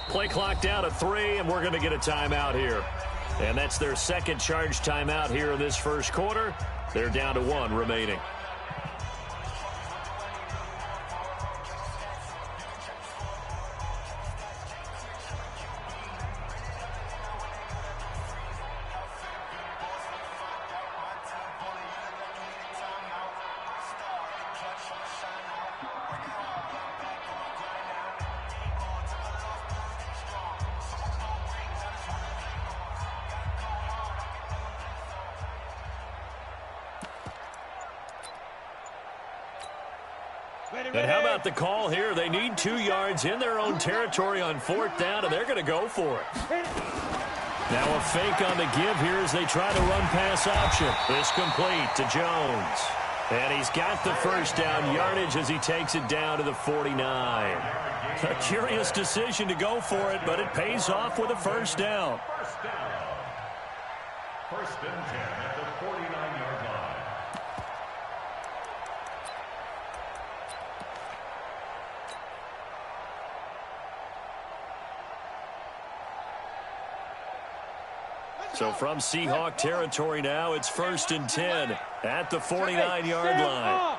Play clock down to 3, and we're going to get a timeout here. And that's their second charge timeout here in this first quarter. They're down to 1 remaining. And how about the call here? They need 2 yards in their own territory on 4th down, and they're going to go for it. Now a fake on the give here as they try to run pass option. This complete to Jones. And he's got the first down yardage as he takes it down to the 49. A curious decision to go for it, but it pays off with a first down. First and 10 at the 49-yard line. So from Seahawk territory now, it's first and 10 at the 49-yard line.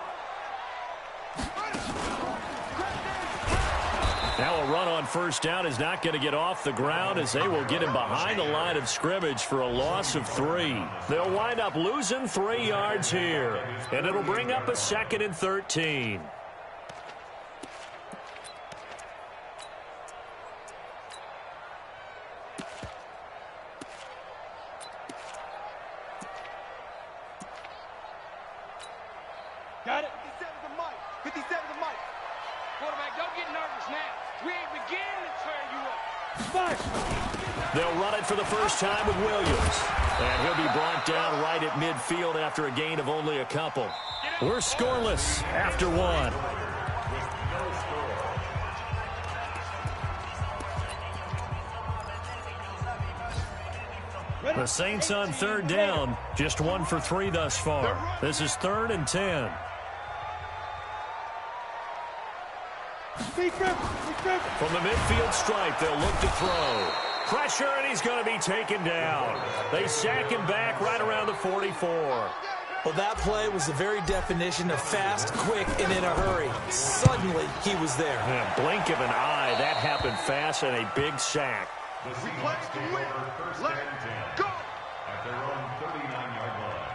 Now a run on first down is not going to get off the ground as they will get him behind the line of scrimmage for a loss of 3. They'll wind up losing 3 yards here, and it'll bring up a 2nd and 13. Got it. 57 to Mike. 57 to Mike. Quarterback, don't get nervous now. We ain't beginning to turn you up. Smash. They'll run it for the first time with Williams. And he'll be brought down right at midfield after a gain of only a couple. We're scoreless after 1. The Saints on 3rd down, just 1 for 3 thus far. This is 3rd and 10. From the midfield stripe, they'll look to throw. Pressure, and he's going to be taken down. They sack him back right around the 44. Well, that play was the very definition of fast, quick, and in a hurry. Suddenly, he was there. Yeah, blink of an eye, that happened fast and a big sack. The Seahawks take over first and 10 at their own 39-yard line.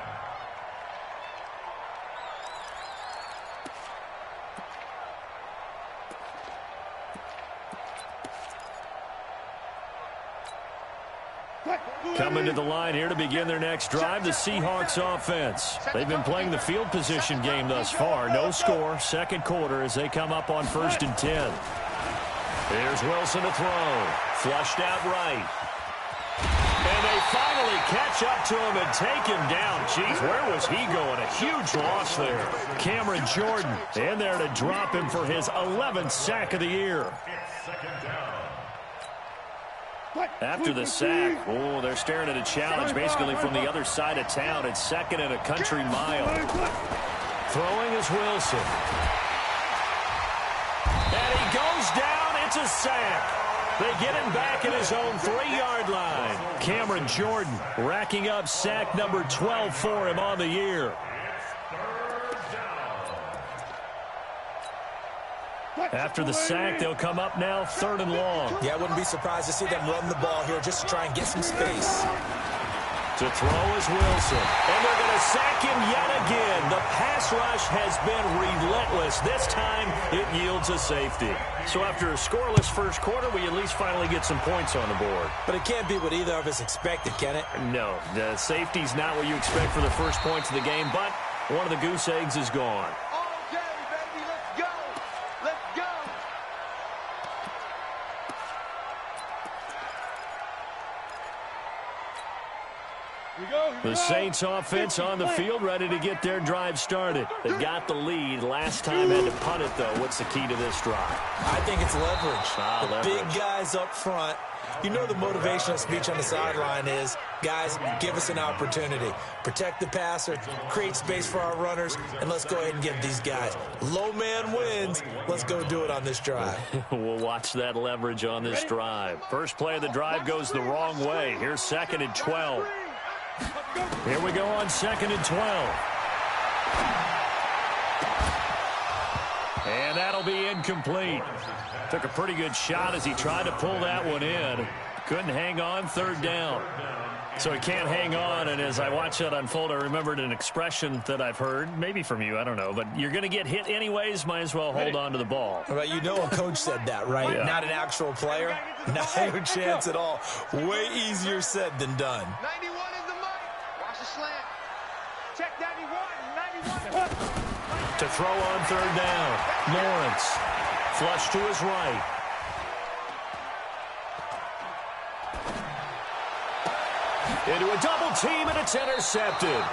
Coming to the line here to begin their next drive, the Seahawks offense. They've been playing the field position game thus far. No score, second quarter as they come up on 1st and 10. Here's Wilson to throw. Flushed out right. And they finally catch up to him and take him down. Jeez, where was he going? A huge loss there. Cameron Jordan in there to drop him for his 11th sack of the year. After the sack, oh, they're staring at a challenge basically from the other side of town. It's 2nd and a country mile. Throwing is Wilson. And he goes down. It's a sack. They get him back at his own 3-yard line. Cameron Jordan racking up sack number 12 for him on the year. After the sack, they'll come up now 3rd and long. Yeah, I wouldn't be surprised to see them run the ball here just to try and get some space. To throw is Wilson. And they're going to sack him yet again. The pass rush has been relentless. This time, it yields a safety. So after a scoreless first quarter, we at least finally get some points on the board. But it can't be what either of us expected, can it? No, the safety's not what you expect for the first points of the game, but one of the goose eggs is gone. The Saints offense on the field, ready to get their drive started. They got the lead. Last time had to punt it, though. What's the key to this drive? I think it's leverage. Leverage. Big guys up front. You know the motivational speech on the sideline is, guys, give us an opportunity. Protect the passer, create space for our runners, and let's go ahead and give these guys. Low man wins. Let's go do it on this drive. We'll watch that leverage on this drive. First play of the drive goes the wrong way. Here's 2nd and 12. Here we go on 2nd and 12. And that'll be incomplete. Took a pretty good shot as he tried to pull that one in. Couldn't hang on, 3rd down. So he can't hang on, and as I watched that unfold, I remembered an expression that I've heard, maybe from you, I don't know, but you're going to get hit anyways, might as well hold on to the ball. Right, you know a coach said that, right? Yeah. Not an actual player. Not a chance at all. Way easier said than done. 91 is the mic. Watch the slant. Check 91. 91. To throw on 3rd down. Lawrence. Flush to his right. Into a double team, and it's intercepted.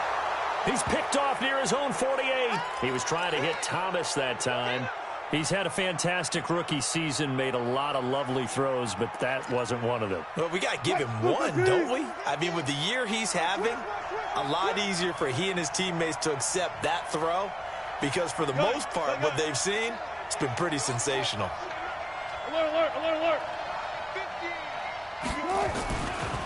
He's picked off near his own 48. He was trying to hit Thomas that time. He's had a fantastic rookie season, made a lot of lovely throws, but that wasn't one of them. Well, we got to give him one, don't we? I mean, with the year he's having, a lot easier for he and his teammates to accept that throw, because for the most part, what they've seen, it's been pretty sensational. Alert.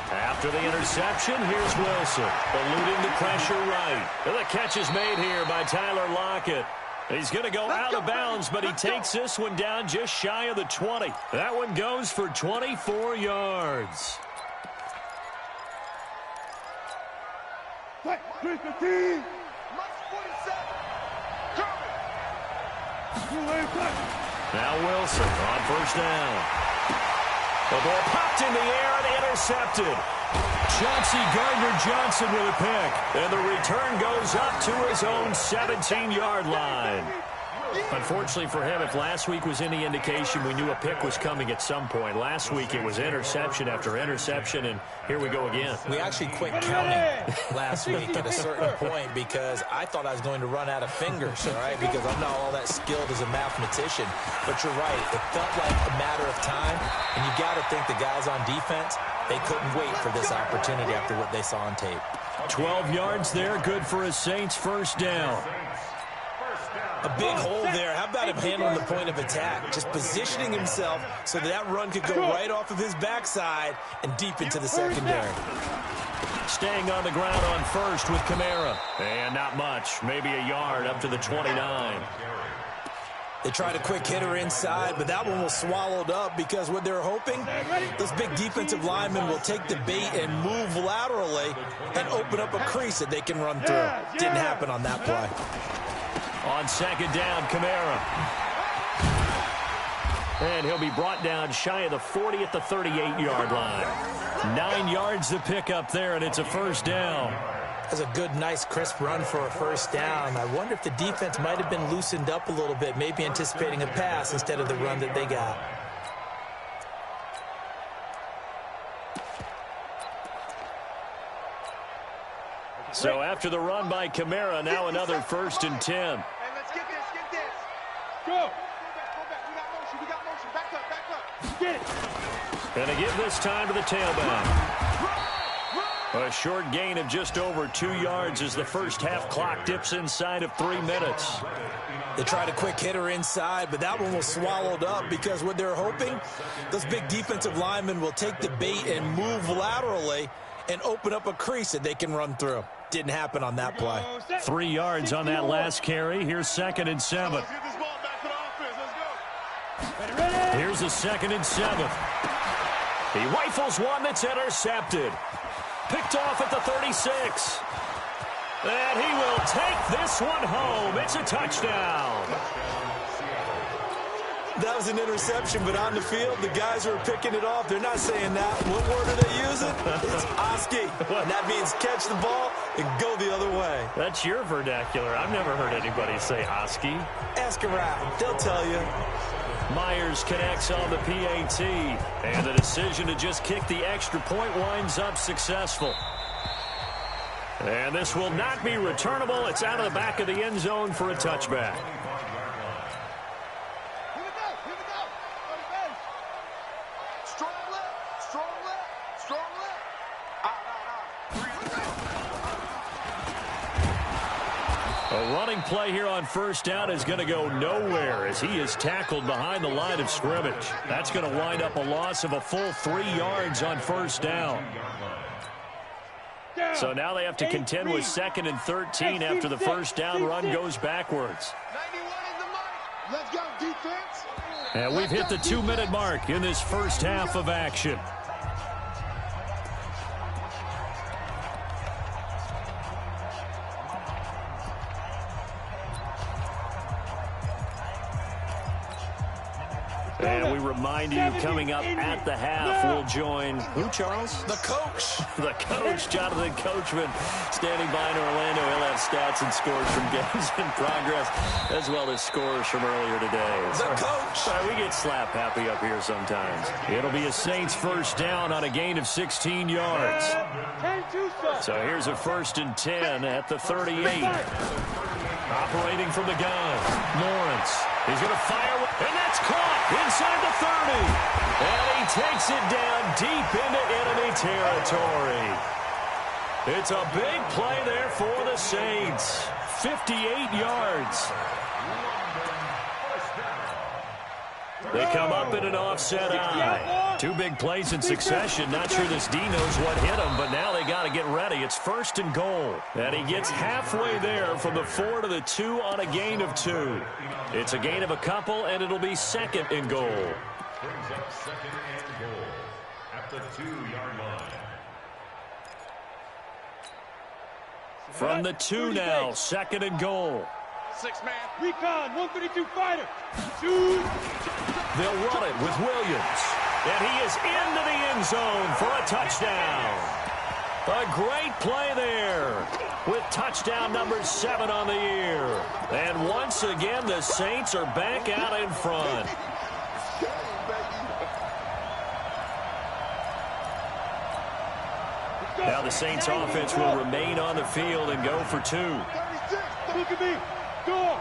After the interception, here's Wilson, eluding the pressure right. And the catch is made here by Tyler Lockett. He's going to go out of bounds, but he takes this one down just shy of the 20. That one goes for 24 yards. Now Wilson on 1st down. The ball popped in the air and intercepted. Chauncey Gardner-Johnson with a pick. And the return goes up to his own 17-yard line. Unfortunately for him, if last week was any indication, we knew a pick was coming at some point. Last week it was interception after interception, and here we go again. We actually quit counting last week at a certain point because I thought I was going to run out of fingers, all right, because I'm not all that skilled as a mathematician. But you're right. It felt like a matter of time, and you got to think the guys on defense, they couldn't wait for this opportunity after what they saw on tape. 12 yards there, good for a Saints 1st down. A big hole there. How about him handling the point of attack? Just positioning himself so that run could go right off of his backside and deep into the secondary. Staying on the ground on 1st with Kamara. And not much, maybe a yard up to the 29. They tried a quick hitter inside, but that one was swallowed up because what they're hoping, this big defensive lineman will take the bait and move laterally and open up a crease that they can run through. Didn't happen on that play. On 2nd down, Kamara. And he'll be brought down shy of the 40 at the 38-yard line. 9 yards to pick up there, and it's a 1st down. That's a good, nice, crisp run for a 1st down. I wonder if the defense might have been loosened up a little bit, maybe anticipating a pass instead of the run that they got. So after the run by Kamara, now another 1st and 10. Hey, let's get this. Go. Go back. We got motion. Back up. Get it. And they give this time to the tailback. A short gain of just over 2 yards as the first half clock dips inside of 3 minutes. They tried a quick hitter inside, but that one was swallowed up because what they're hoping, those big defensive linemen will take the bait and move laterally and open up a crease that they can run through. Didn't happen on that play. 3 yards on that last carry. Here's 2nd and 7. Here's a 2nd and 7. He rifles one that's intercepted. Picked off at the 36. And he will take this one home. It's a touchdown. That was an interception, but on the field, the guys who are picking it off, they're not saying that. What word are they using? It's Oski. And that means catch the ball and go the other way. That's your vernacular. I've never heard anybody say Oski. Ask around. They'll tell you. Myers connects on the PAT. And the decision to just kick the extra point winds up successful. And this will not be returnable. It's out of the back of the end zone for a touchback. Here we go. Here we go. On the bench. Strong left. Strong left. Strong left. A running play here on first down is going to go nowhere as he is tackled behind the line of scrimmage. That's going to wind up a loss of a full 3 yards on first down. So now they have to contend with 2nd and 13 after the first down run goes backwards. 91 in the mic. Let's go, defense. And we've hit the 2-minute mark in this first half of action. And we remind you, coming up at the half, we'll join who, Charles? The coach. The coach, Jonathan Coachman, standing by in Orlando. He'll have stats and scores from games in progress, as well as scores from earlier today. The coach. We get slap happy up here sometimes. It'll be a Saints first down on a gain of 16 yards. So here's a 1st and 10 at the 38. Operating from the gun, Lawrence. He's going to fire, and that's caught inside the 30. And he takes it down deep into enemy territory. It's a big play there for the Saints. 58 yards. They come up in an offset eye. 2 big plays in succession. Not sure this D knows what hit him, but now they got to get ready. It's 1st and goal. And he gets halfway there from the 4 to the 2 on a gain of 2. It's a gain of a couple, and it'll be 2nd and goal. Brings up 2nd and goal at the 2-yard line. From the 2 now, 2nd and goal. 6-man. Recon, 132 fighter. Shoot. They'll run it with Williams. And he is into the end zone for a touchdown. A great play there with touchdown number 7 on the year. And once again, the Saints are back out in front. Now the Saints offense will remain on the field and go for 2. Look at me. Go.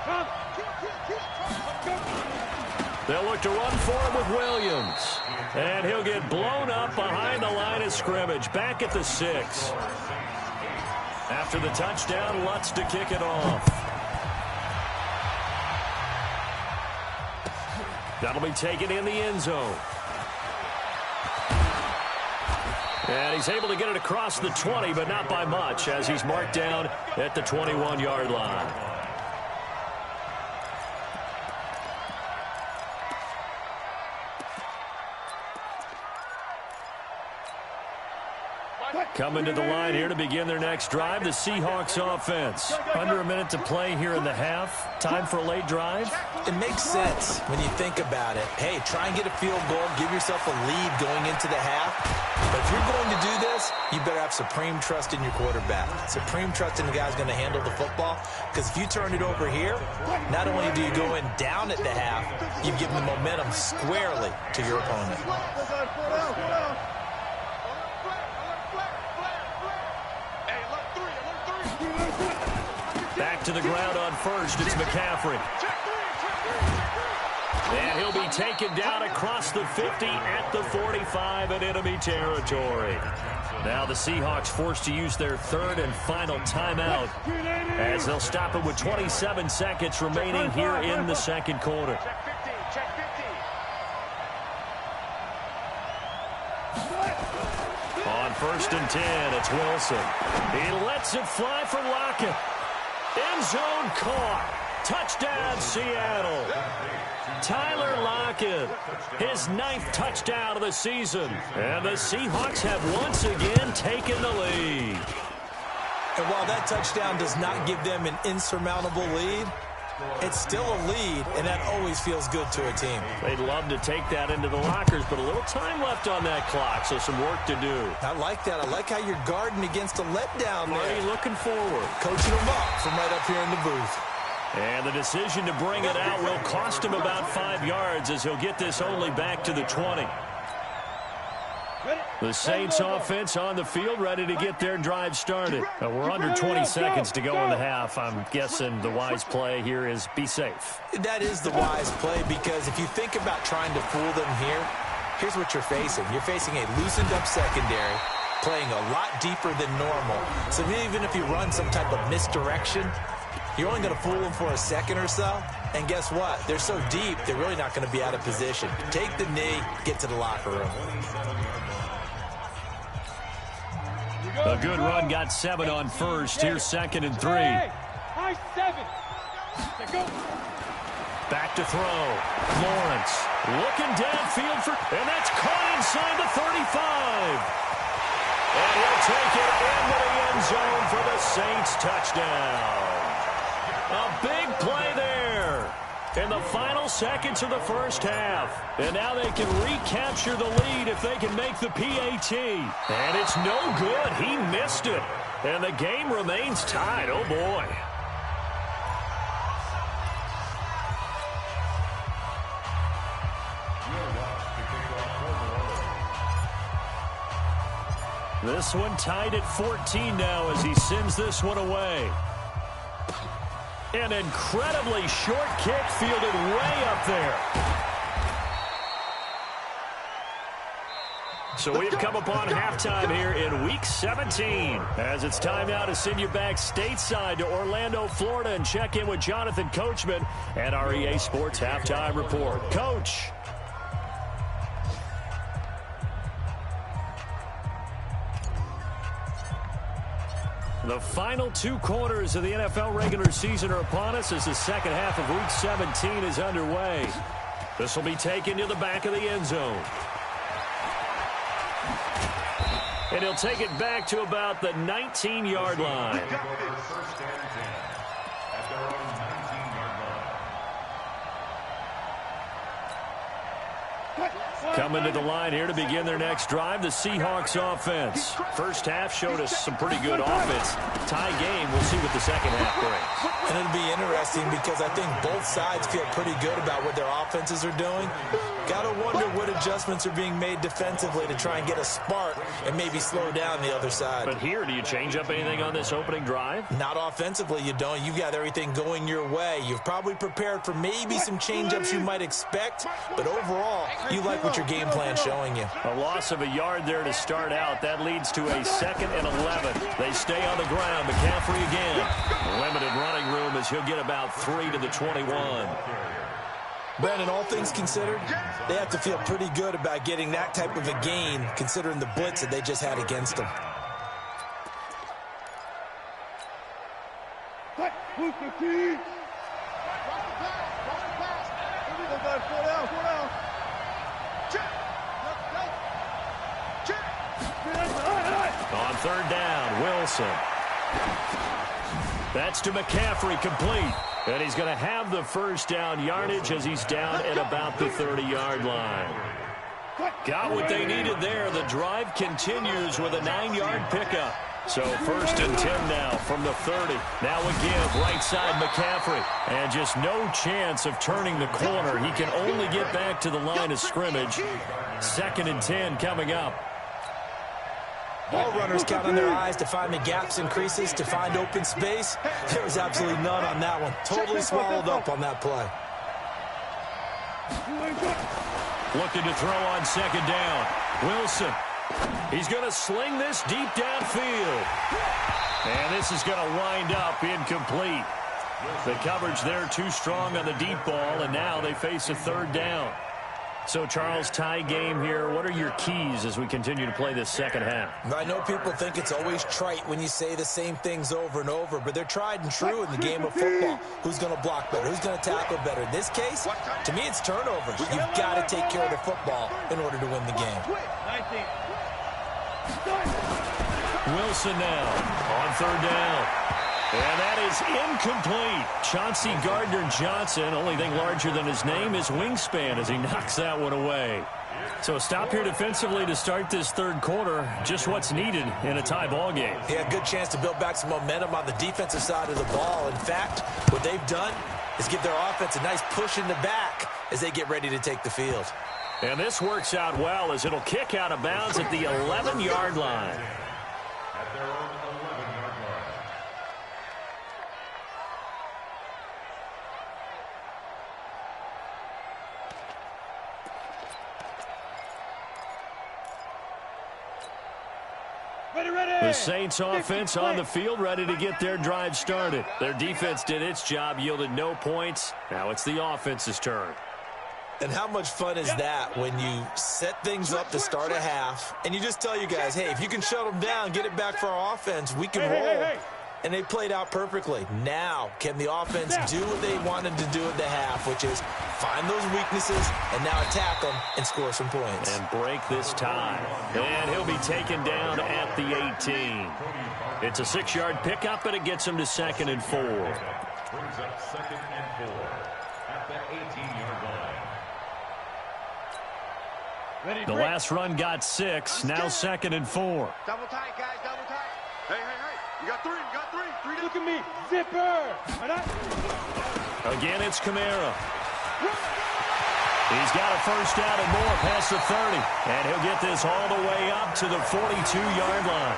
Come. They'll look to run for it with Williams. And he'll get blown up behind the line of scrimmage. Back at the 6. After the touchdown, Lutz to kick it off. That'll be taken in the end zone. And he's able to get it across the 20, but not by much, as he's marked down at the 21-yard line. Coming to the line here to begin their next drive, the Seahawks offense. Under a minute to play here in the half. Time for a late drive. It makes sense when you think about it. Hey, try and get a field goal. Give yourself a lead going into the half. But if you're going to do this, you better have supreme trust in your quarterback. Supreme trust in the guy who's going to handle the football. Because if you turn it over here, not only do you go in down at the half, you give the momentum squarely to your opponent. Back to the ground on first. It's McCaffrey. And he'll be taken down across the 50 at the 45 in enemy territory. Now the Seahawks forced to use their 3rd and final timeout as they'll stop it with 27 seconds remaining here in the 2nd quarter. On 1st and 10, it's Wilson. He lets it fly for Lockett. End zone caught. Touchdown, Seattle. Tyler Lockett, his 9th touchdown of the season. And the Seahawks have once again taken the lead. And while that touchdown does not give them an insurmountable lead, it's still a lead, and that always feels good to a team. They'd love to take that into the lockers, but a little time left on that clock, so some work to do. I like that. I like how you're guarding against a letdown there. Marty looking forward. Coaching them up from right up here in the booth. And the decision to bring it out will cost him about 5 yards as he'll get this only back to the 20. Ready? The Saints offense on the field, ready to get their drive started. We're under 20 seconds to go in the half. I'm guessing the wise play here is be safe. That is the wise play, because if you think about trying to fool them here, here's what you're facing. You're facing a loosened up secondary, playing a lot deeper than normal. So even if you run some type of misdirection, you're only going to fool them for a second or so. And guess what? They're so deep, they're really not going to be out of position. Take the knee, get to the locker room. A good run, got 7 on first. Here's 2nd and 3. High 7. Back to throw. Lawrence looking downfield and that's caught inside the 35. And he'll take it into the end zone for the Saints touchdown. A big play there in the final seconds of the first half. And now they can recapture the lead if they can make the PAT. And it's no good. He missed it. And the game remains tied. Oh, boy. This one tied at 14 now as he sends this one away. An incredibly short kick fielded way up there. So we've come upon halftime here in Week 17. As it's time now to send you back stateside to Orlando, Florida, and check in with Jonathan Coachman at our EA Sports Halftime Report. Coach. The final 2 quarters of the NFL regular season are upon us as the second half of Week 17 is underway. This will be taken to the back of the end zone. And he'll take it back to about the 19-yard line. Coming to the line here to begin their next drive, the Seahawks offense. First half showed us some pretty good offense. Tie game, we'll see what the second half brings. And it'll be interesting because I think both sides feel pretty good about what their offenses are doing. Got to wonder what adjustments are being made defensively to try and get a spark and maybe slow down the other side. But here, do you change up anything on this opening drive? Not offensively, you don't. You've got everything going your way. You've probably prepared for maybe some change-ups you might expect, but overall, you like what your game plan's showing you. A loss of a yard there to start out. That leads to a 2nd and 11. They stay on the ground. McCaffrey again. Limited running room as he'll get about 3 to the 21. Brandon, all things considered, they have to feel pretty good about getting that type of a gain considering the blitz that they just had against them. On 3rd down, Wilson. That's to McCaffrey, complete. And he's going to have the first down yardage as he's down at about the 30-yard line. Got what they needed there. The drive continues with a 9-yard pickup. So 1st and 10 now from the 30. Now again, right side McCaffrey. And just no chance of turning the corner. He can only get back to the line of scrimmage. 2nd and 10 coming up. All runners count on their eyes to find the gaps and creases, to find open space. There was absolutely none on that one. Totally swallowed up on that play. Looking to throw on 2nd down. Wilson. He's going to sling this deep downfield. And this is going to wind up incomplete. The coverage there too strong on the deep ball, and now they face a 3rd down. So, Charles, tie game here. What are your keys as we continue to play this second half? I know people think it's always trite when you say the same things over and over, but they're tried and true in the game of football. Who's going to block better? Who's going to tackle better? In this case, to me, it's turnovers. You've got to take care of the football in order to win the game. Wilson now on 3rd down. And that is incomplete. Chauncey Gardner-Johnson, only thing larger than his name is wingspan as he knocks that one away. So a stop here defensively to start this 3rd quarter. Just what's needed in a tie ball game. Yeah, good chance to build back some momentum on the defensive side of the ball. In fact, what they've done is give their offense a nice push in the back as they get ready to take the field. And this works out well as it'll kick out of bounds at the 11-yard line. At their own 11-yard line. The Saints offense on the field, ready to get their drive started. Their defense did its job, yielded no points. Now it's the offense's turn. And how much fun is that when you set things up to start a half, and you just tell you guys, hey, if you can shut them down, get it back for our offense, we can roll. And they played out perfectly. Now, can the offense do what they wanted to do at the half, which is find those weaknesses and now attack them and score some points. And break this tie. And he'll be taken down at the 18. It's a 6-yard pickup, and it gets him to 2nd and 4. Brings up 2nd and 4 at the 18-yard line. The last run got 6, now 2nd and 4. Double tight, guys, double tight. Hey, hey, hey. You got 3, you got 3. 3. Look at me. Zipper. Again, it's Kamara. He's got a first down and more past the 30. And he'll get this all the way up to the 42-yard line.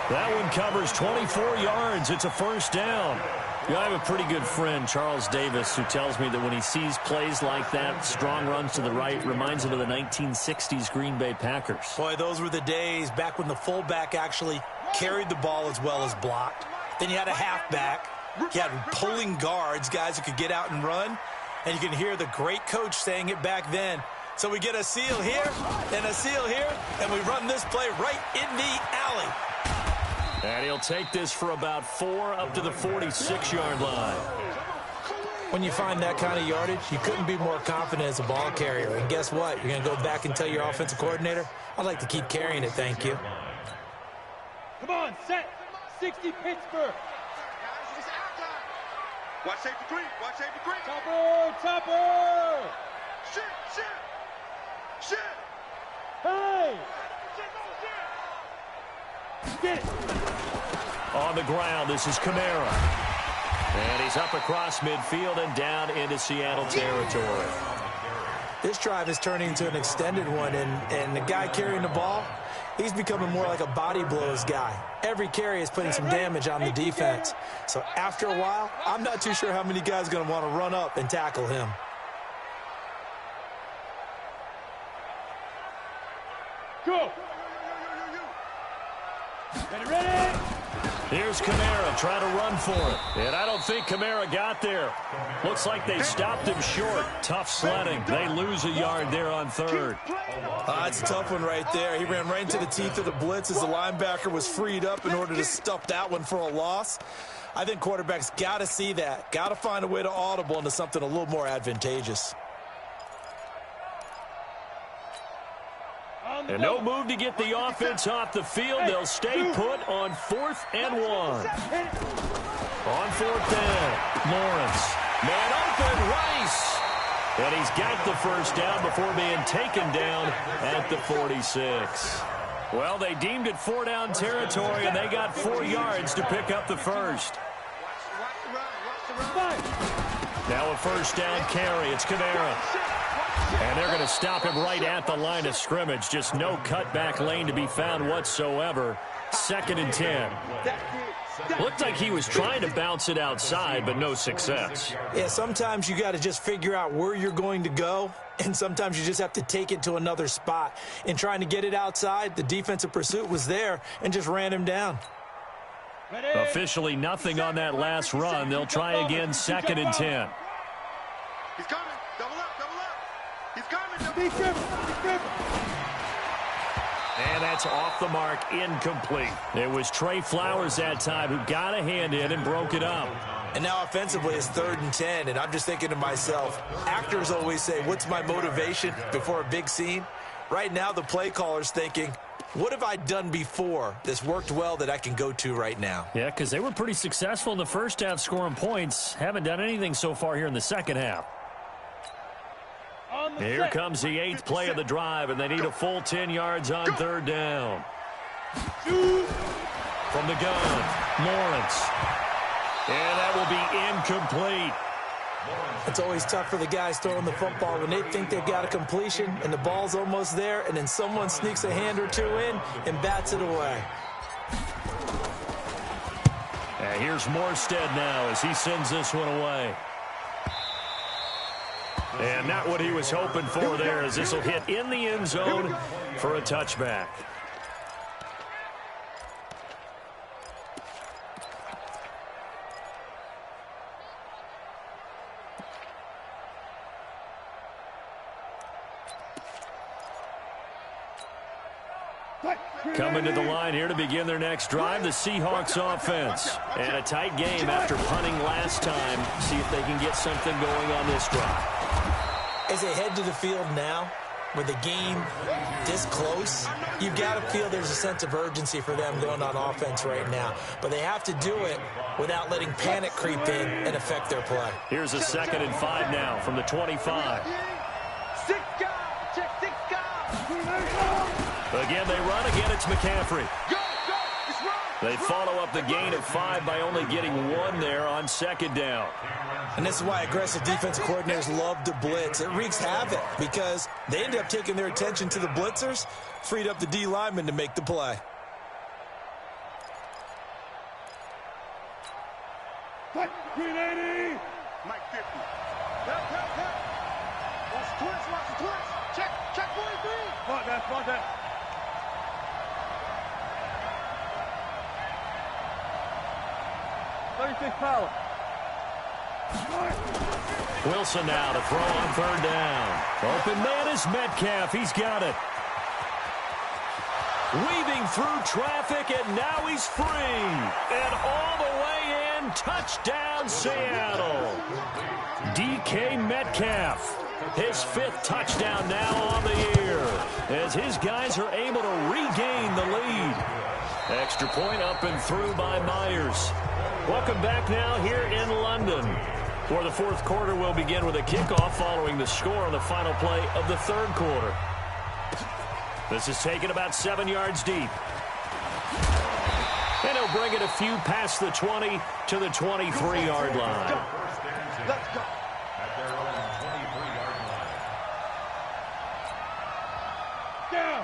That one covers 24 yards. It's a first down. You know, I have a pretty good friend, Charles Davis, who tells me that when he sees plays like that, strong runs to the right, reminds him of the 1960s Green Bay Packers. Boy, those were the days back when the fullback actually carried the ball as well as blocked. Then you had a halfback. You had pulling guards, guys who could get out and run. And you can hear the great coach saying it back then. So we get a seal here and a seal here, and we run this play right in the alley. And he'll take this for about 4 up to the 46-yard line. When you find that kind of yardage, you couldn't be more confident as a ball carrier. And guess what? You're going to go back and tell your offensive coordinator, I'd like to keep carrying it, thank you. Come on, set. 60 Pittsburgh. Watch safety 3. Watch safety 3. Topper, topper. Shit, shit. Shit. Hey. Get it. On the ground, this is Kamara. And he's up across midfield and down into Seattle territory. This drive is turning into an extended one, and the guy carrying the ball, he's becoming more like a body blows guy. Every carry is putting some damage on the defense. So after a while, I'm not too sure how many guys are going to want to run up and tackle him. Go. Ready? Here's Kamara trying to run for it. And I don't think Kamara got there. Looks like they stopped him short. Tough sledding. They lose a yard there on 3rd. That's a tough one right there. He ran right into the teeth of the blitz as the linebacker was freed up in order to stuff that one for a loss. I think quarterbacks got to see that. Got to find a way to audible into something a little more advantageous. And no move to get the offense off the field. They'll stay put on 4th and 1. On 4th down, Lawrence. Man open, Rice. And he's got the first down before being taken down at the 46. Well, they deemed it 4-down territory, and they got 4 yards to pick up the first. Now a first down carry. It's Kamara. And they're going to stop him right at the line of scrimmage. Just no cutback lane to be found whatsoever. 2nd and 10. Looked like he was trying to bounce it outside, but no success. Yeah, sometimes you got to just figure out where you're going to go, and sometimes you just have to take it to another spot. In trying to get it outside, the defensive pursuit was there and just ran him down. Officially nothing on that last run. They'll try again, 2nd and 10. He's coming. Double up, double up. He's coming. And that's off the mark, incomplete. It was Trey Flowers that time who got a hand in and broke it up. And now offensively it's 3rd and 10, and I'm just thinking to myself, actors always say, what's my motivation before a big scene? Right now the play caller's thinking, what have I done before that's worked well that I can go to right now? Yeah, because they were pretty successful in the first half scoring points. Haven't done anything so far here in the second half. Here comes the 8th play of the drive, and they need a full 10 yards on 3rd down. From the gun, Lawrence. And that will be incomplete. It's always tough for the guys throwing the football when they think they've got a completion and the ball's almost there, and then someone sneaks a hand or two in and bats it away. And here's Morstead now as he sends this one away. And not what he was hoping for there, as this will hit in the end zone for a touchback. Coming to the line here to begin their next drive, the Seahawks offense. And a tight game after punting last time. See if they can get something going on this drive. As they head to the field now, with the game this close, you've got to feel there's a sense of urgency for them going on offense right now. But they have to do it without letting panic creep in and affect their play. Here's a 2nd and 5 now from the 25. Again, they run. Again, it's McCaffrey. They follow up the gain of 5 by only getting 1 there on 2nd down. And this is why aggressive defensive coordinators love to blitz. It wreaks havoc because they end up taking their attention to the blitzers, freed up the D lineman to make the play. Green 80. Mike 50. Watch the twist. Check 43. Fuck that. 36 power. Wilson now to throw on 3rd down. Open man is Metcalf. He's got it. Weaving through traffic, and now he's free. And all the way in, touchdown Seattle. DK Metcalf, his 5th touchdown now on the year, as his guys are able to regain the lead. Extra point up and through by Myers. Welcome back now here in London, where the 4th quarter will begin with a kickoff following the score on the final play of the 3rd quarter. This is taken about 7 yards deep. And he'll bring it a few past the 20 to the 23-yard line. Let's go.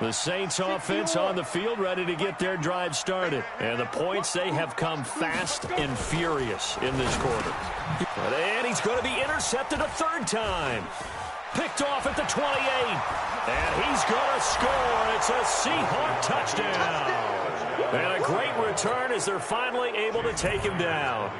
The Saints offense on the field, ready to get their drive started. And the points, they have come fast and furious in this quarter. And he's going to be intercepted a 3rd time. Picked off at the 28. And he's going to score. It's a Seahawk touchdown. And a great return as they're finally able to take him down.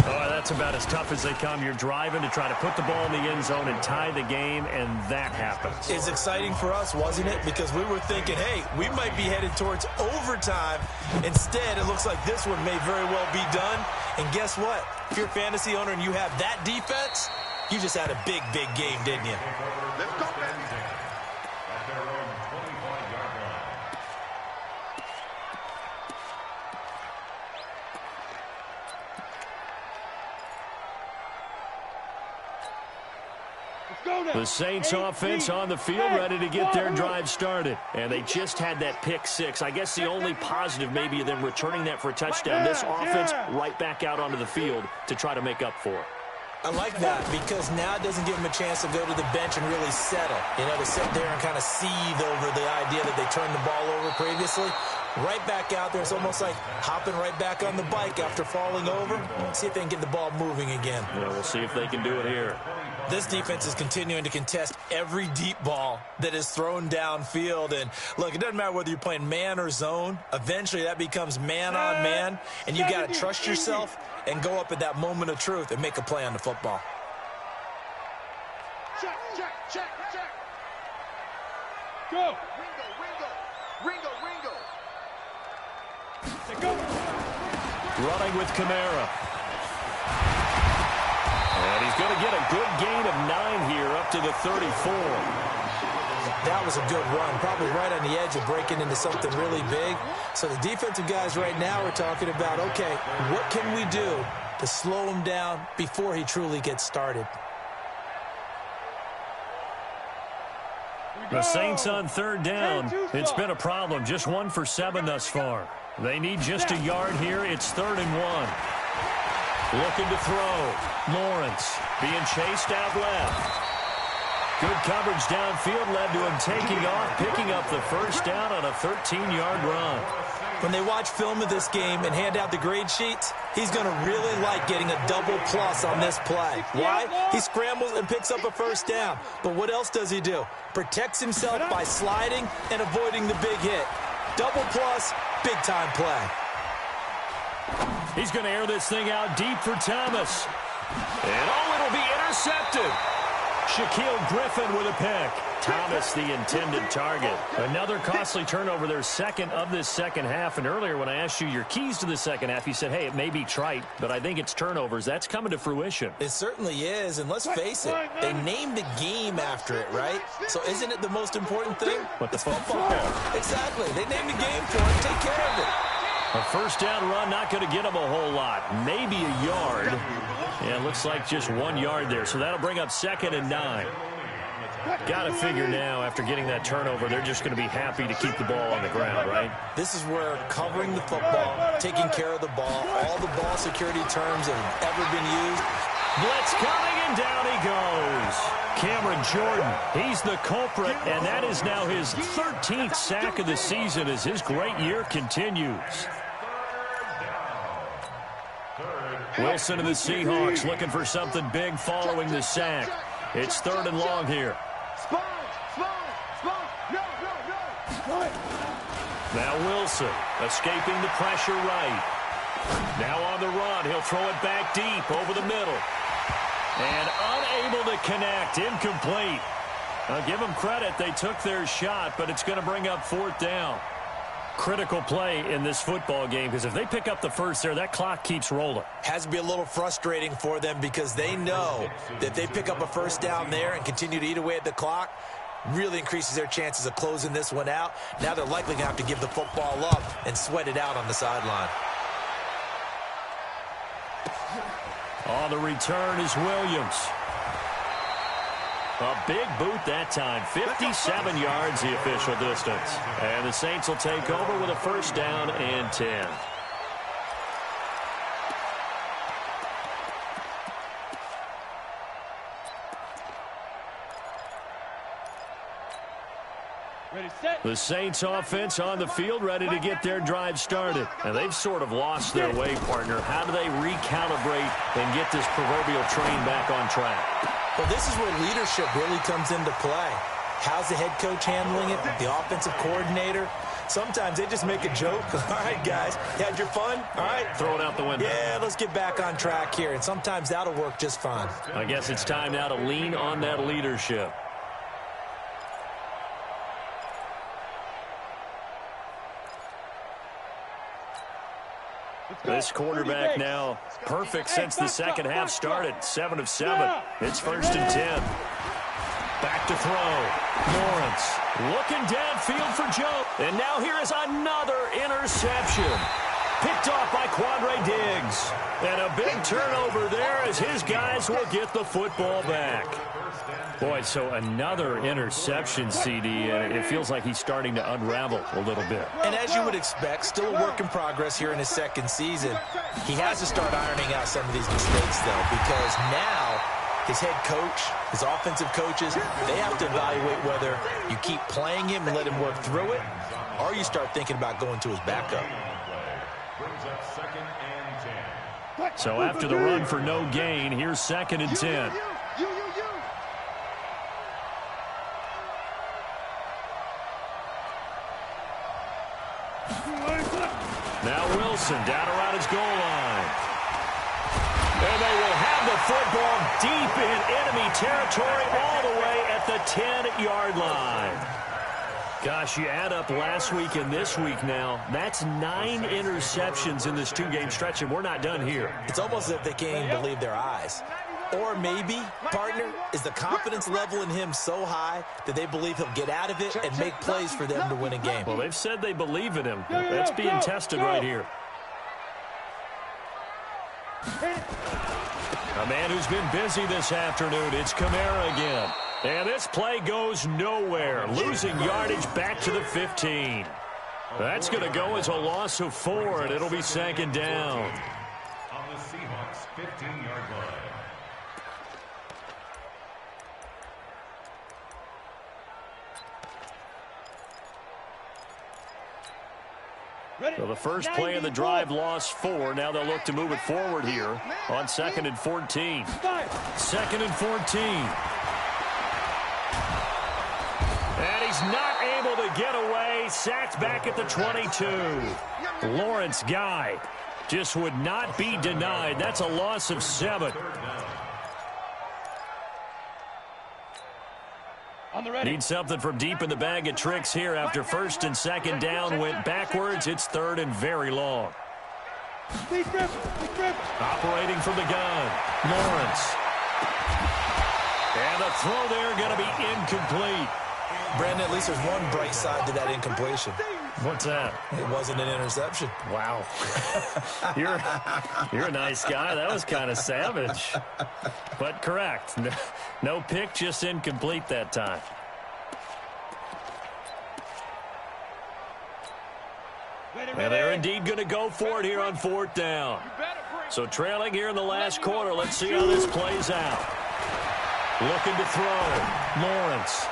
Oh, that's about as tough as they come. You're driving to try to put the ball in the end zone and tie the game, and that happens. It's exciting for us, wasn't it? Because we were thinking, hey, we might be headed towards overtime. Instead, it looks like this one may very well be done. And guess what? If you're a fantasy owner and you have that defense, you just had a big, big game, didn't you? Let's go. The Saints offense on the field, ready to get their drive started. And they just had that pick 6. I guess the only positive maybe of them returning that for a touchdown. This offense right back out onto the field to try to make up for it. I like that because now it doesn't give them a chance to go to the bench and really settle. You know, to sit there and kind of seethe over the idea that they turned the ball over previously. Right back out there. It's almost like hopping right back on the bike after falling over. Let's see if they can get the ball moving again. Yeah, we'll see if they can do it here. This defense is continuing to contest every deep ball that is thrown downfield. And, look, it doesn't matter whether you're playing man or zone. Eventually, that becomes man-on-man. And you've got to trust yourself and go up at that moment of truth and make a play on the football. Check. Go. Ringo. Go. Running with Kamara. And he's going to get a good gain of 9 here up to the 34. That was a good run, probably right on the edge of breaking into something really big. So the defensive guys right now are talking about, okay, what can we do to slow him down before he truly gets started? The Saints on 3rd down. It's been a problem. Just 1 for 7 thus far. They need just a yard here. It's 3rd and 1. Looking to throw. Lawrence being chased out left. Good coverage downfield led to him taking off, picking up the first down on a 13-yard run. When they watch film of this game and hand out the grade sheets, he's going to really like getting a double plus on this play. Why? He scrambles and picks up a first down. But what else does he do? Protects himself by sliding and avoiding the big hit. Double plus, big-time play. He's going to air this thing out deep for Thomas. And, it'll be intercepted. Shaquille Griffin with a pick. Thomas, the intended target. Another costly turnover, their second of this second half. And earlier when I asked you your keys to the second half, you said, hey, it may be trite, but I think it's turnovers. That's coming to fruition. It certainly is, and let's face it, they named the game after it, right? So isn't it the most important thing? But the football. Exactly. They named the game for it. Take care of it. A first down run, not going to get him a whole lot. Maybe a yard. Yeah, it looks like just 1 yard there. So that'll bring up 2nd and 9. Got to figure now, after getting that turnover, they're just going to be happy to keep the ball on the ground, right? This is where covering the football, taking care of the ball, all the ball security terms that have ever been used. Blitz coming, and down he goes. Cameron Jordan, he's the culprit, and that is now his 13th sack of the season as his great year continues. Wilson and the Seahawks looking for something big following the sack. It's 3rd and long here. Now Wilson escaping the pressure right. Now on the run, he'll throw it back deep over the middle. And unable to connect, incomplete. I'll give them credit, they took their shot, but it's going to bring up 4th down. Critical play in this football game, because if they pick up the first there, that clock keeps rolling. Has to be a little frustrating for them because they know that they pick up a first down there and continue to eat away at the clock, really increases their chances of closing this one out. Now they're likely going to have to give the football up and sweat it out on the sideline. On the return is Williams. A big boot that time. 57 yards the official distance. And the Saints will take over with a first down and 10. The Saints offense on the field, ready to get their drive started. And they've sort of lost their way, partner. How do they recalibrate and get this proverbial train back on track? Well, this is where leadership really comes into play. How's the head coach handling it? The offensive coordinator? Sometimes they just make a joke. All right, guys, you had your fun? All right. Throw it out the window. Yeah, let's get back on track here. And sometimes that'll work just fine. I guess it's time now to lean on that leadership. This quarterback now perfect since the second half started. 7 of 7. It's 1st and 10. Back to throw. Lawrence looking downfield for Joe. And now here is another interception. Picked off by Quandre Diggs. And a big turnover there as his guys will get the football back. Boy, so another interception, CD, and it feels like he's starting to unravel a little bit. And as you would expect, still a work in progress here in his second season. He has to start ironing out some of these mistakes, though, because now his head coach, his offensive coaches, they have to evaluate whether you keep playing him and let him work through it, or you start thinking about going to his backup. So after the run for no gain, here's 2nd and 10. Now Wilson down around his goal line. And they will have the football deep in enemy territory all the way at the 10-yard line. Gosh, you add up last week and this week now, that's 9 interceptions in this 2-game stretch, and we're not done here. It's almost as if they can't even believe their eyes. Or maybe, partner, is the confidence level in him so high that they believe he'll get out of it and make plays for them to win a game. Well, they've said they believe in him. That's being tested right here. A man who's been busy this afternoon, it's Kamara again. And this play goes nowhere. Losing yardage back to the 15. That's going to go as a loss of 4, and it'll be 2nd down. Seahawks 15-yard line. So the first play of the drive lost 4. Now they'll look to move it forward here on 2nd and 14. 2nd and 14. And he's not able to get away. Sacked back at the 22. Lawrence Guy just would not be denied. That's a loss of 7. Need something from deep in the bag of tricks here after 1st and 2nd down went backwards. It's 3rd and very long. Operating from the gun, Lawrence. And the throw there going to be incomplete. Brandon, at least there's one bright side to that incompletion. What's that? It wasn't an interception. Wow. You're a nice guy. That was kind of savage. But correct. No pick, just incomplete that time. And they're indeed going to go for it here on 4th down. So trailing here in the last quarter. Let's see how this plays out. Looking to throw. Lawrence.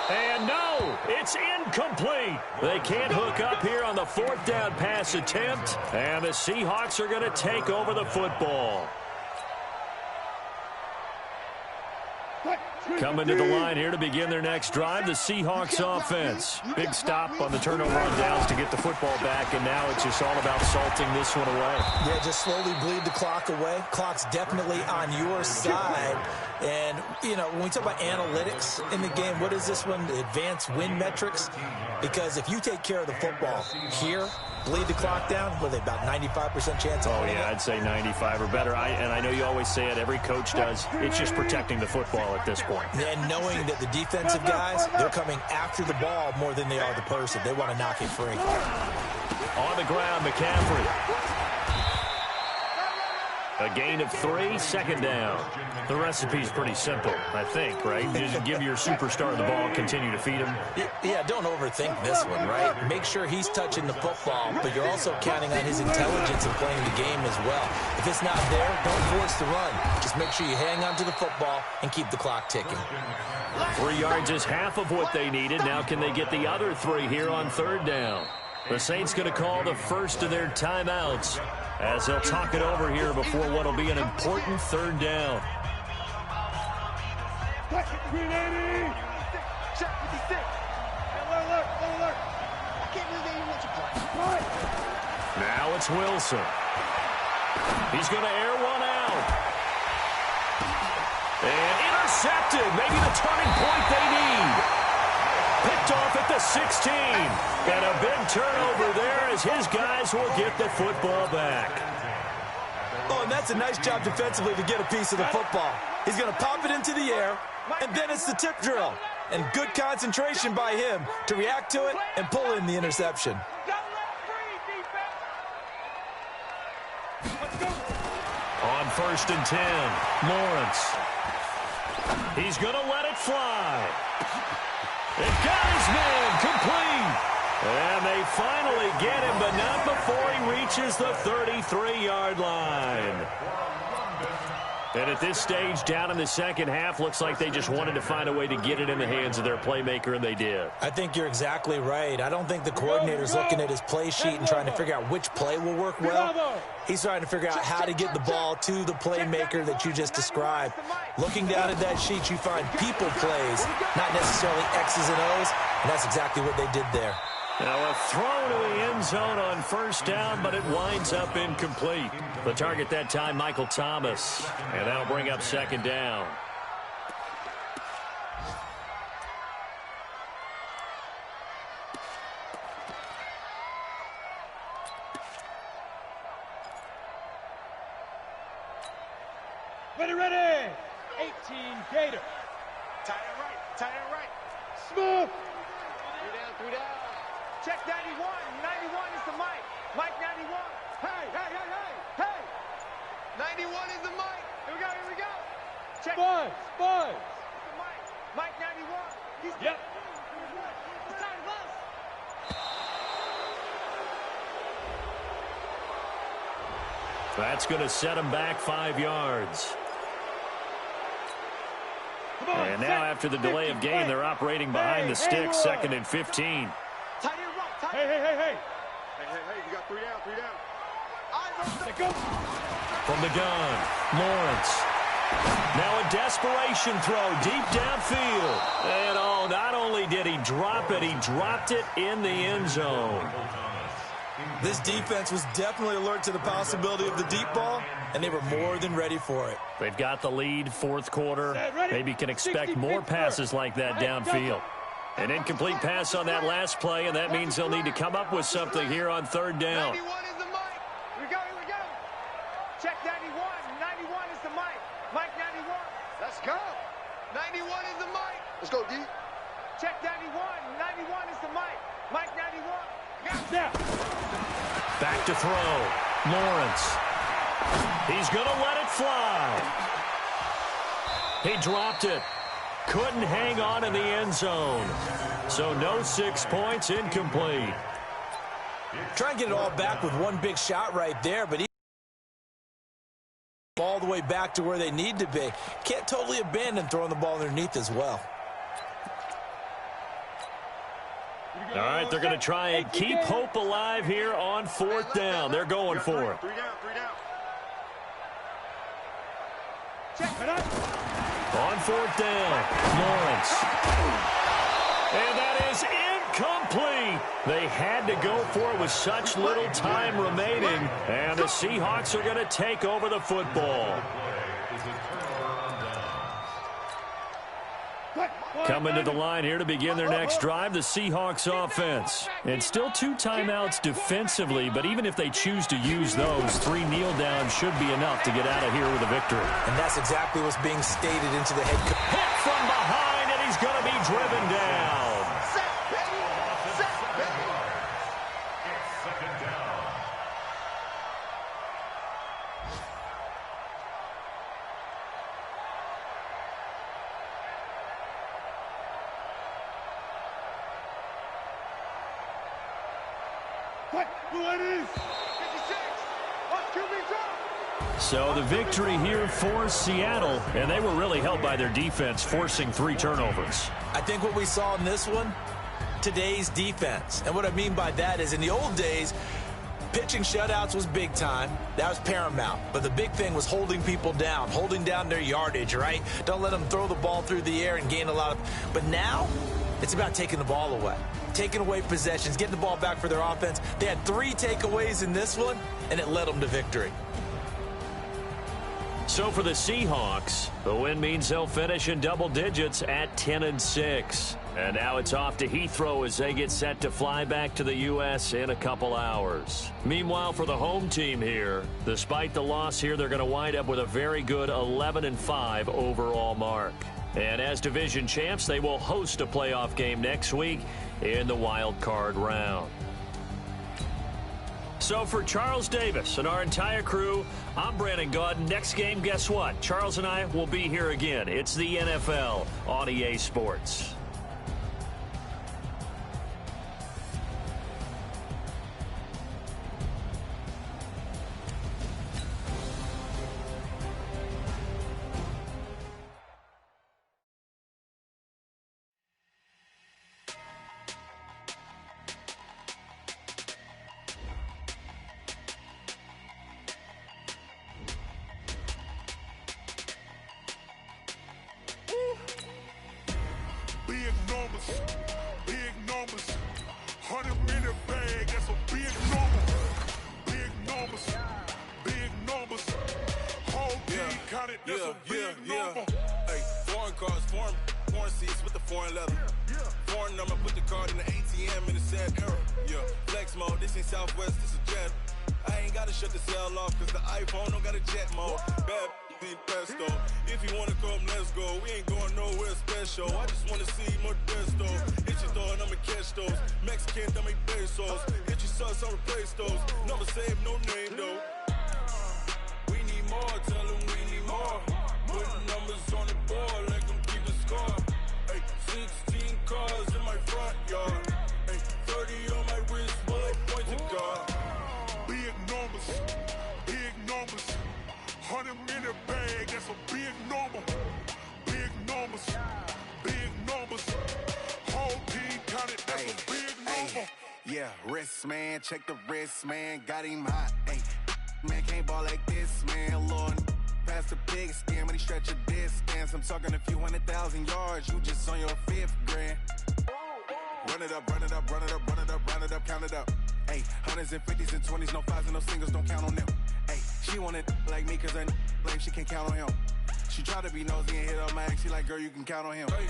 And no, it's incomplete. They can't hook up here on the 4th down pass attempt. And the Seahawks are going to take over the football. Coming to the line here to begin their next drive, the Seahawks offense. Big stop on the turnover on downs to get the football back, and now it's just all about salting this one away. Yeah, just slowly bleed the clock away. Clock's definitely on your side. And, you know, when we talk about analytics in the game, what is this one? The advanced win metrics? Because if you take care of the football here, bleed the clock down, what are they, about 95% chance of winning? Oh, yeah, I'd say 95 or better. And I know you always say it, every coach does. It's just protecting the football at this point. And knowing that the defensive guys, they're coming after the ball more than they are the person. They want to knock it free. On the ground, McCaffrey. A gain of 3, 2nd down. The recipe's pretty simple, I think, right? Just give your superstar the ball, continue to feed him. Yeah, don't overthink this one, right? Make sure he's touching the football, but you're also counting on his intelligence in playing the game as well. If it's not there, don't force the run. Just make sure you hang on to the football and keep the clock ticking. 3 yards is half of what they needed. Now can they get the other 3 here on 3rd down? The Saints going to call the first of their timeouts as they'll talk it over here before what will be an important 3rd down. Now it's Wilson. He's going to air one out. And intercepted. Maybe the turning point they need. Picked off at the 16. And a big turnover there as his guys will get the football back. Oh, and that's a nice job defensively to get a piece of the football. He's going to pop it into the air, and then it's the tip drill. And good concentration by him to react to it and pull in the interception. On 1st and 10, Lawrence. He's going to let it fly. It got his man complete. And they finally get him, but not before he reaches the 33-yard line. And at this stage, down in the second half, looks like they just wanted to find a way to get it in the hands of their playmaker, and they did. I think you're exactly right. I don't think the coordinator's looking at his play sheet and trying to figure out which play will work well. He's trying to figure out how to get the ball to the playmaker that you just described. Looking down at that sheet, you find people plays, not necessarily X's and O's, and that's exactly what they did there. Now a throw to the end zone on 1st down, but it winds up incomplete. The target that time, Michael Thomas. And that'll bring up 2nd down. Ready. 18 Gator. Tight end right. Smooth. 3 down. Check 91. 91 is the mic. Mike 91. Hey. 91 is the mic. Here we go. Check. Buzz. The mic. Mike 91. He's yep. It's time to buzz. That's going to set him back 5 yards. And now after the delay of game, they're operating behind the sticks, 2nd and 15. Hey, you got 3 down, 3 down. From the gun, Lawrence. Now a desperation throw deep downfield. And not only did he drop it, he dropped it in the end zone. This defense was definitely alert to the possibility of the deep ball, and they were more than ready for it. They've got the lead, 4th quarter. Maybe can expect more passes like that downfield. An incomplete pass on that last play, and that means they'll need to come up with something here on 3rd down. 91 is the mic. Here we go. Check 91. 91 is the mic. Mike 91. Let's go. 91 is the mic. Let's go, D. Check 91. 91 is the mic. Mike 91. Yeah. Back to throw. Lawrence. He's going to let it fly. He dropped it. Couldn't hang on in the end zone. So no 6 points, incomplete. Try and get it all back with one big shot right there, but all the way back to where they need to be. Can't totally abandon throwing the ball underneath as well. All right, they're going to try and keep hope alive here on 4th down. They're going for it. 3 down, 3 down. On 4th down, Lawrence. And that is incomplete. They had to go for it with such little time remaining. And the Seahawks are going to take over the football. Coming to the line here to begin their next drive, the Seahawks offense. And still 2 timeouts defensively, but even if they choose to use those, 3 kneel downs should be enough to get out of here with a victory. And that's exactly what's being stated into the head coach. Hit from behind, and he's going to be driven down. So the victory here for Seattle, and they were really helped by their defense forcing 3 turnovers. I think what we saw in this one, today's defense. And what I mean by that is in the old days, pitching shutouts was big time. That was paramount. But the big thing was holding people down, holding down their yardage, right? Don't let them throw the ball through the air and gain a lot of... But now, it's about taking the ball away. Taking away possessions, getting the ball back for their offense. They had 3 takeaways in this one, and it led them to victory. So for the Seahawks, the win means they'll finish in double digits at 10-6. And now it's off to Heathrow as they get set to fly back to the U.S. in a couple hours. Meanwhile, for the home team here, despite the loss here, they're going to wind up with a very good 11-5 overall mark. And as division champs, they will host a playoff game next week in the wild card round. So for Charles Davis and our entire crew, I'm Brandon Gaudin. Next game, guess what? Charles and I will be here again. It's the NFL on EA Sports. Big numbers, 100-minute bag, that's a big number. Big numbers, whole team counted, that's a big number. Hey, foreign cars, foreign seats with the foreign leather. Foreign number, put the card in the ATM in the sad era. Yeah, flex mode, this ain't Southwest, this a jet. I ain't gotta shut the cell off, cause the iPhone don't got a jet mode. Bad pesto. If you wanna come, let's go. We ain't going nowhere special. I just wanna see more Modesto. Hit your thought, I'ma catch those. Mexican, I make pesos. Hit your sus, I'll replace those. Number save, no name though. We need more, tell them we need more. Putting numbers on the board, like them keep a score. Hey, 16 cars in my front yard. Hey, 30 on my wrist, bullet point to God. Big numbers, that's a big number. Big numbers, big numbers. Whole team counted, that's a big number. Yeah, wrist, man, check the wrist, man, got him hot. Ay, man, can't ball like this, man, Lord. Past the big skin when he stretch a distance. I'm talking a few 100,000 yards, you just on your 5th grand. Run it up, run it up, run it up, run it up, run it up, count it up. Ay, hundreds and 50s and 20s, no 5s and no singles, don't count on them. Ay, she want it like me cause her lame, she can't count on him. She try to be nosy and hit up my ex, she like, girl, you can count on him. Hey,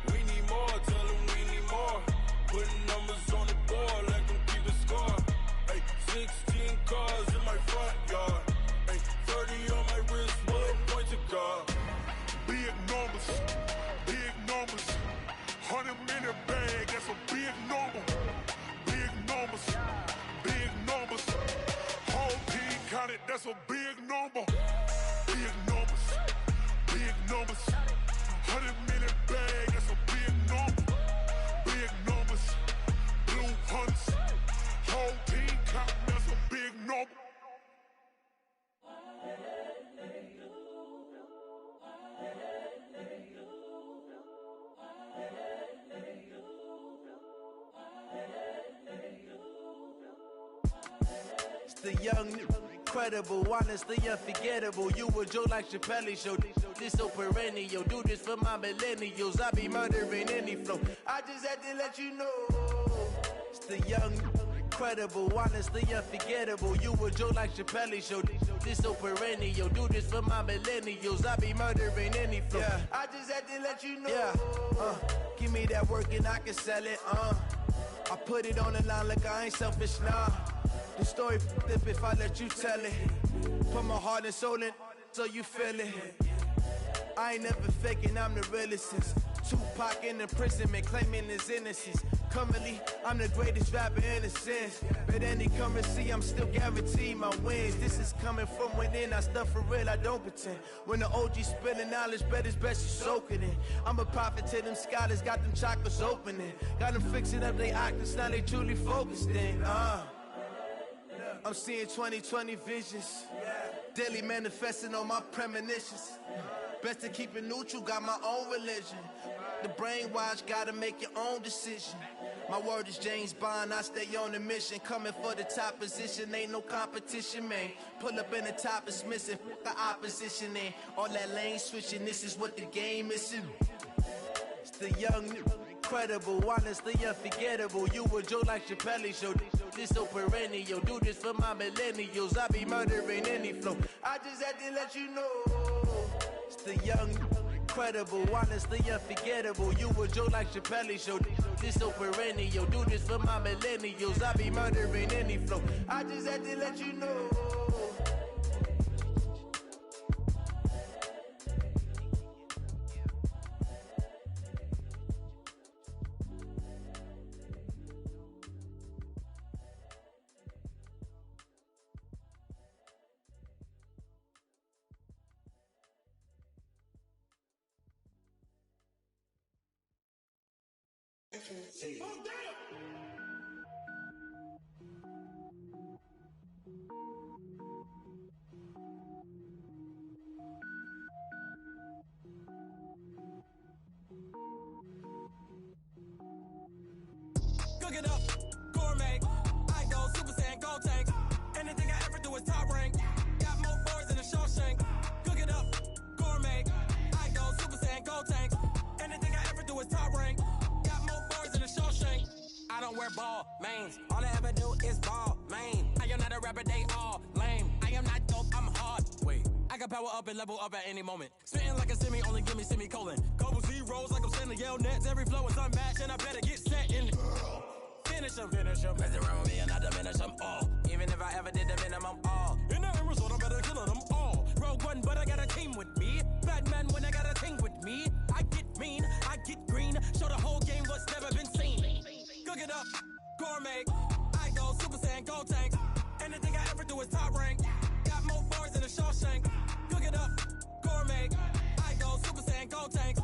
we need more, tell them we need more. Putting numbers on the board like I'm keeping score. Hey, 16 cars in my front yard. Hey, 30 on my wrist, bullet point to God. Big numbers, big numbers. 100-minute bag, that's a big number. Big numbers, big numbers. Whole team counted, that's a big number. Big numbers, big numbers. 100-minute bag, that's a big number. Big numbers, blue hunts. Whole team counting, that's a big number. It's the young, incredible, honestly unforgettable. You a Joe like Chappelle show. This so perennial. Do this for my millennials. I be murdering any flow. I just had to let you know. It's the young, incredible, honestly unforgettable. You a Joe like Chappelle show. This so perennial. Do this for my millennials. I be murdering any flow. Yeah. I just had to let you know. Yeah. Give me that work and I can sell it. I put it on the line like I ain't selfish, nah. The story flip if I let you tell it. Put my heart and soul in so you feel it. I ain't never faking, I'm the realest since Tupac in imprisonment, claiming his innocence. Currently, I'm the greatest rapper in a sense. But any currency, I'm still guaranteed my wins. This is coming from within, I stuff for real, I don't pretend. When the OG spilling knowledge, bet it's best you soak it in. I'm a prophet to them scholars, got them chakras opening. Got them fixing up they octaves, now they truly focused in. I'm seeing 2020 visions. Daily manifesting on my premonitions. Best to keep it neutral, got my own religion. The brainwash, gotta make your own decision. My word is James Bond, I stay on the mission. Coming for the top position, ain't no competition, man. Pull up in the top, it's missing, the opposition ain't. All that lane switching, this is what the game is. It's the young, incredible, honestly unforgettable. You a Joe like Chappelle show. This so perennial. Do this for my millennials. I be murdering any flow. I just had to let you know. It's the young, incredible, honestly unforgettable. You a Joe like Chappelle show. This so perennial. Do this for my millennials. I be murdering any flow. I just had to let you know. Cook it up, gourmet. I go Super Saiyan, gold tank. Anything I ever do is top rank. Got more boards than a Shawshank. Cook it up, gourmet. I go Super Saiyan, gold tank. Anything I ever do is top rank. Got more boards than a Shawshank. I don't wear ball mains. All I ever do is ball main. I am not a rapper, they all lame. I am not dope, I'm hard. Wait, I can power up and level up at any moment. Spitting like a semi, only give me semicolon. Couple zeros like I'm sending yell nets. Every flow is unmatched and I better get set in. Finish them. Mess around with me and I diminish them all. Even if I ever did the minimum all. In the end result, I better kill them all. Rogue One, but I got a team with me. Batman when I got a team with me. I get mean, I get green. Show the whole game what's never been seen. Cook it up, gourmet. I go Super Saiyan, gold tank. Anything I ever do is top rank. Got more bars than a Shawshank. Cook it up, gourmet. I go Super Saiyan, gold tank.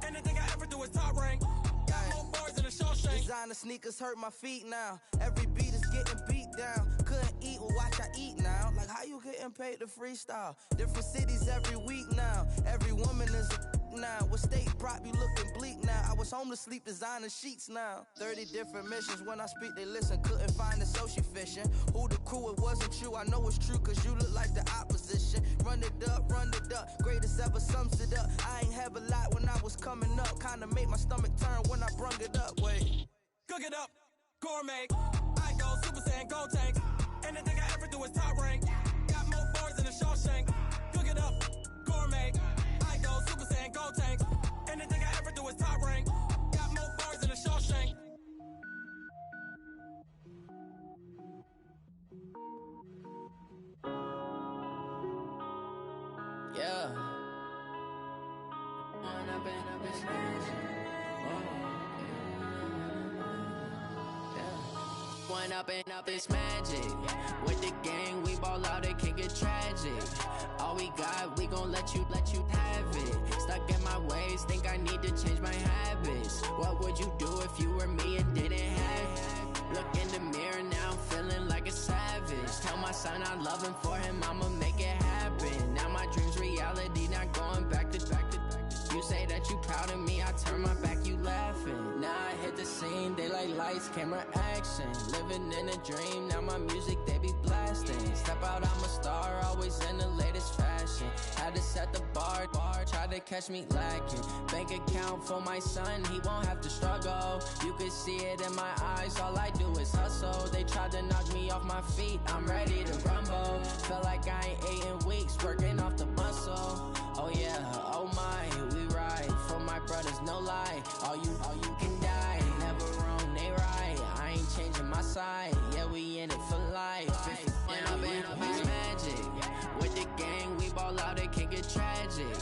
Anything I ever do is top rank. Got more bars than a Shawshank. Designer sneakers hurt my feet now. Every beat is getting beat down. Couldn't eat, well watch I eat now. Like like, how you getting paid to freestyle? Different cities every week now. Every woman is a now. With state prop, you looking bleak now. I was home to sleep, designer sheets now. 30 different missions. When I speak, they listen. Couldn't find it, so she fishing. Who the crew? It wasn't you. I know it's true, cause you look like the opposition. Run it up, greatest ever sums it up. I ain't have a lot when I was coming up. Kinda made my stomach turn when I brung it up. Wait. Cook it up, gourmet. I go Super Saiyan, gold tank. Anything I ever do is top rank. Got more bars than a Shawshank. Cook it up, gourmet. I go Super Saiyan, gold tank. Anything I ever do is top rank. Got more bars than a Shawshank. Yeah. One up and up, it's magic. With the gang, we ball out, it can get tragic. All we got, we gon' let you have it. Stuck in my ways, think I need to change my habits. What would you do if you were me and didn't have it? Look in the mirror now, I'm feeling like a savage. Tell my son I love him, for him I'ma make it happen. Now my dream's reality, not going back to. You say that you proud of me, I turn my back, you laughing. Now I hit the scene, they like lights, camera, action. Living in a dream, now my music, they be blasting. Step out, I'm a star, always in the latest fashion. Had to set the bar, try to catch me lacking. Bank account for my son, he won't have to struggle. You can see it in my eyes, all I do is hustle. They tried to knock me off my feet, I'm ready to rumble. Feel like I ain't ate in weeks, working off the muscle. Oh yeah, oh my, we ride for my brothers, no lie. All you can die, never wrong, they right. I ain't changing my side, yeah, we in it for life. When up and up, it's magic. With the gang, we ball out, it can get tragic.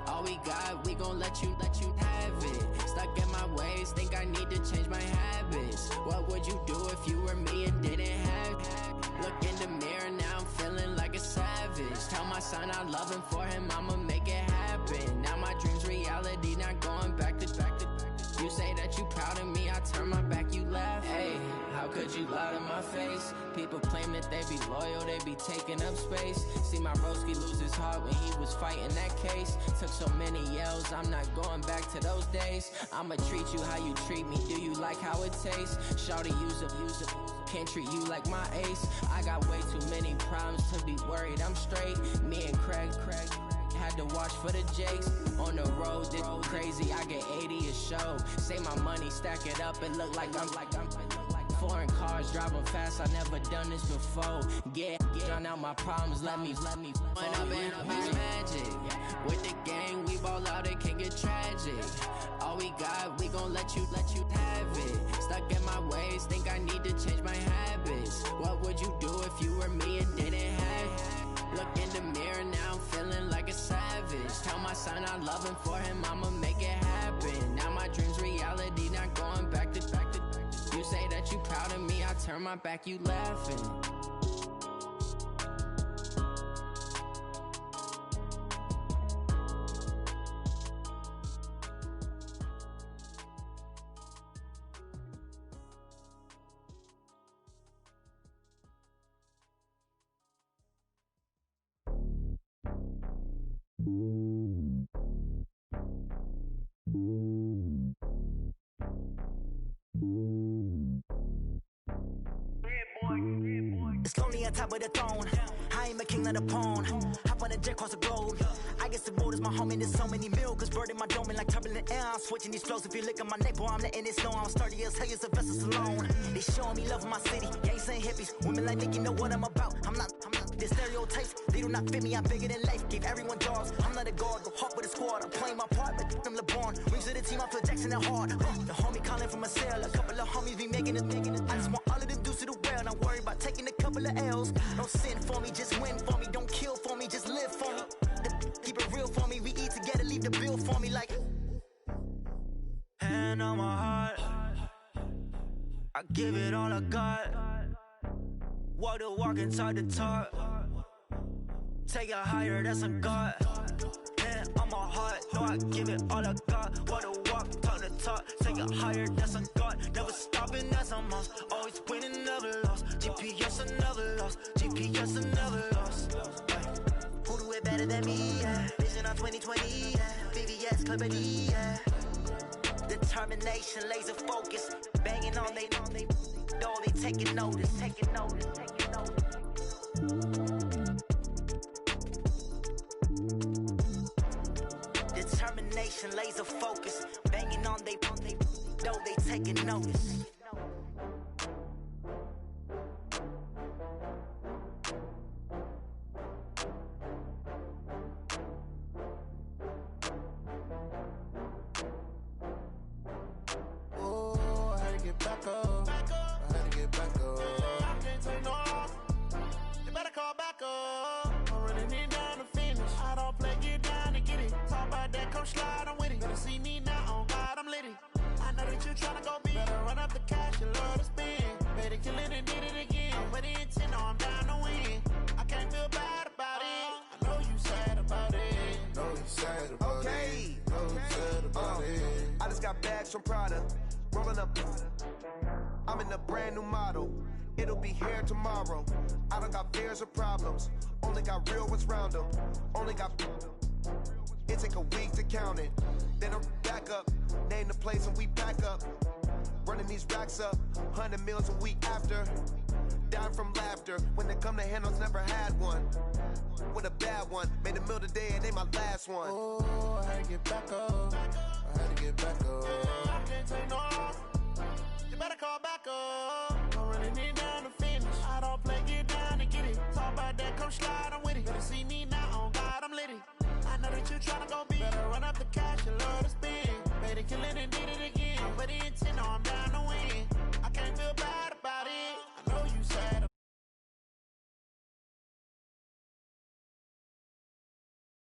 All we got, we gon' let you have it. Stuck in my ways, think I need to change my habits. What would you do if you were me and didn't have it? Look in the mirror, now I'm feeling like a savage. Tell my son I love him, for him I'ma make it happen. Now my dream's reality, not going back to. You say that you proud of me, I turn my back, you laugh. Hey, how could you lie to my face? People claim that they be loyal, they be taking up space. See my broski lose his heart when he was fighting that case. Took so many yells, I'm not going back to those days. I'ma treat you how you treat me, do you like how it tastes? Shawty, use it, can't treat you like my ace. I got way too many problems to be worried, I'm straight. Me and Craig had to watch for the Jakes. On the road, this crazy, I get 80 a show. Say my money, stack it up, it look like I'm foreign cars, driving fast, I never done this before. Drown out my problems, let me When up and up, it's magic. With the gang, we ball out, it can get tragic. All we got, we gon' let you have it. Stuck in my ways, think I need to change my habits. What would you do if you were me and didn't have it? Look in the mirror, now I'm feeling like a savage. Tell my son I love him, for him I'ma make it happen. Now my dream's reality, not going back to. You say that you proud of me, I turn my back, you laughing. It's lonely on top of the throne. I am a king of the pawn. Hop on a jet across the globe. I guess the road is my home and there's so many milk. Bird in my dome and like turbulent air. I'm switching these flows. If you look at my neck, boy, I'm letting it snow. I'm sturdy as hell as a vessel alone. They showing me love in my city. Gangsta and hippies. Women like Nick, you know what I'm about. I'm not the stereotypes. They do not fit me. I'm bigger than life. Give everyone jobs. I'm not a guard. Go hard with a squad. I'm playing my part, but I'm LeBron. Rings of the team. I feel Jackson and hard. The homie calling from a cell. A couple of homies be making it. I just want all of them dudes to the well. Not worry about taking a couple of L's. Don't sin for me, just win for me. Don't kill for me, just live for me. Keep it real for me. We eat together, leave the bill for me like. Hand on my heart, I give it all I got. Walk the walk and talk the talk. Take it higher, that's a God. Hand on my heart, no, I give it all I got. Walk the walk, talk the talk. Take it higher, that's a God. Never stopping, that's a must. Always winning, never lost. GPS, I never lost. GPS, I never lost. I'm 2020, yeah. VVS, Clippity, yeah. Determination, laser focus, banging on they door, they taking notice. Determination, laser focus, banging on they door, they taking notice. From Prada, rolling up. I'm in a brand new model. It'll be here tomorrow. I don't got fears or problems. Only got real ones round them. Only got. It take a week to count it. Then I'm back up. Name the place and we pack up. Running these racks up. 100 meals a week after. Dying from laughter. When they come to handles, never had one. With a bad one. Made a meal today and they my last one. Oh, I had to get back up. I had to get back up. I can't take no loss. You better call back up. I'm running it down to finish. I don't play, get down and get it. Talk about that, come slide, I'm with it. Better see me now, on God, I'm litty. I know that you tryna go big. Better run up the cash, you love to spend. Better kill it and did it again. But the intent